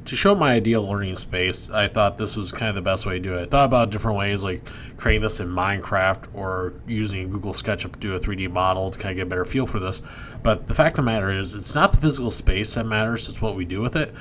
to show my ideal learning space, I thought this was kind of the best way to do it. I thought about different ways, like creating this in Minecraft or using Google SketchUp to do a 3D model to kind of get a better feel for this. But the fact of the matter is, it's not the physical space that matters, it's what we do with it.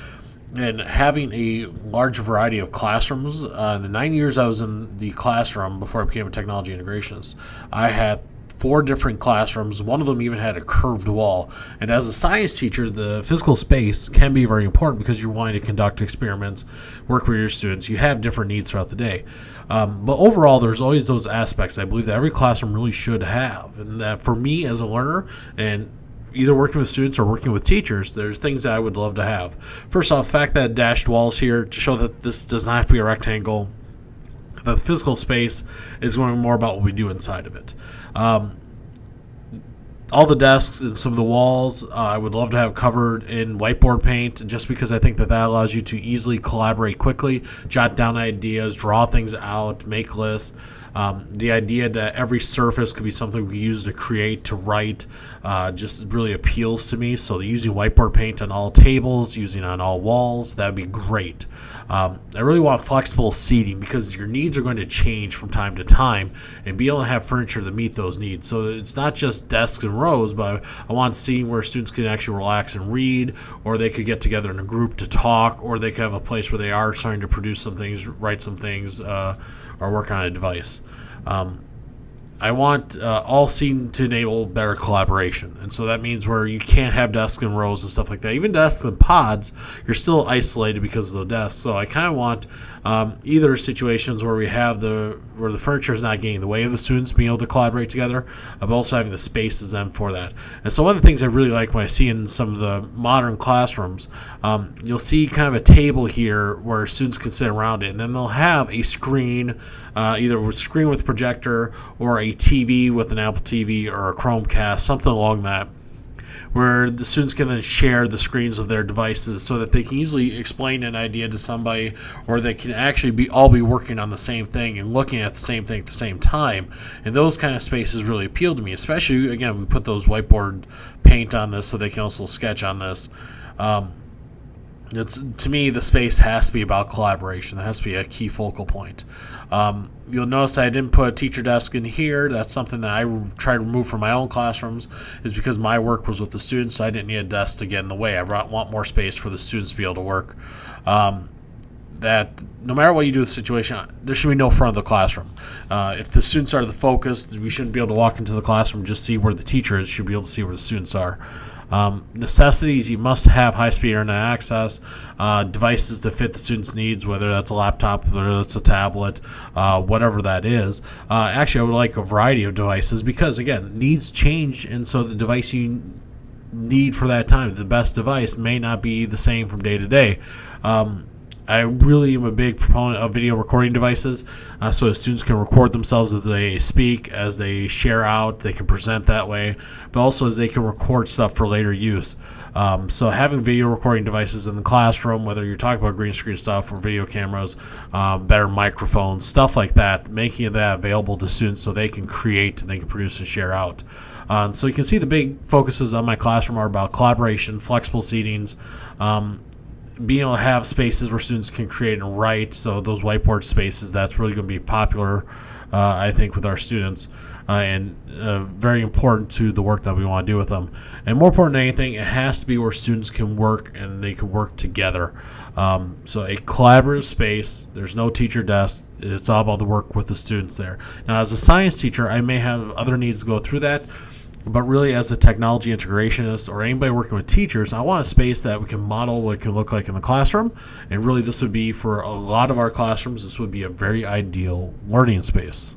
And having a large variety of classrooms, the 9 years I was in the classroom before I became a technology integrationist, I had 4 different classrooms. One of them even had a curved wall. And as a science teacher, the physical space can be very important because you're wanting to conduct experiments, work with your students. You have different needs throughout the day. But overall, there's always those aspects I believe that every classroom really should have. And that for me as a learner, and either working with students or working with teachers, there's things that I would love to have. First off, the fact that dashed walls here to show that this does not have to be a rectangle. The physical space is going more about what we do inside of it. All the desks and some of the walls I would love to have covered in whiteboard paint, just because I think that allows you to easily collaborate quickly, jot down ideas, draw things out, make lists. The idea that every surface could be something we use to create, to write, just really appeals to me. So using whiteboard paint on all tables, using on all walls, that would be great. I really want flexible seating because your needs are going to change from time to time, and be able to have furniture to meet those needs. So it's not just desks and rows, but I want seating where students can actually relax and read, or they could get together in a group to talk, or they could have a place where they are starting to produce some things, write some things, or work on a device. I want all seating to enable better collaboration. And so that means where you can't have desks and rows and stuff like that. Even desks and pods, you're still isolated because of those desks. So I kind of want either situations where we have where the furniture is not getting in the way of the students being able to collaborate together, but also having the spaces then for that. And so one of the things I really like when I see in some of the modern classrooms, you'll see kind of a table here where students can sit around it, and then they'll have a screen, either a screen with projector or a TV with an Apple TV or a Chromecast, something along that, where the students can then share the screens of their devices so that they can easily explain an idea to somebody, or they can actually all be working on the same thing and looking at the same thing at the same time. And those kind of spaces really appeal to me, especially, again, we put those whiteboard paint on this so they can also sketch on this. To me, the space has to be about collaboration. That has to be a key focal point. You'll notice I didn't put a teacher desk in here. That's something that I try to remove from my own classrooms, is because my work was with the students, so I didn't need a desk to get in the way. I want more space for the students to be able to work. That no matter what you do with the situation, there should be no front of the classroom. If the students are the focus, we shouldn't be able to walk into the classroom and just see where the teacher is. You should be able to see where the students are. Necessities, you must have high-speed internet access, devices to fit the students' needs, whether that's a laptop, whether that's a tablet, whatever that is. Actually, I would like a variety of devices because, again, needs change, and so the device you need for that time, the best device, may not be the same from day to day. I really am a big proponent of video recording devices, so students can record themselves as they speak, as they share out, they can present that way, but also as they can record stuff for later use. So having video recording devices in the classroom, whether you're talking about green screen stuff or video cameras, better microphones, stuff like that, making that available to students so they can create and they can produce and share out. So you can see the big focuses on my classroom are about collaboration, flexible seatings, being able to have spaces where students can create and write. So those whiteboard spaces, that's really going to be popular, I think, with our students, and very important to the work that we want to do with them. And more important than anything, it has to be where students can work and they can work together. So a collaborative space, there's no teacher desk, it's all about the work with the students there. Now, as a science teacher, I may have other needs to go through that, but really as a technology integrationist or anybody working with teachers, I want a space that we can model what it can look like in the classroom. And really this would be, for a lot of our classrooms, this would be a very ideal learning space.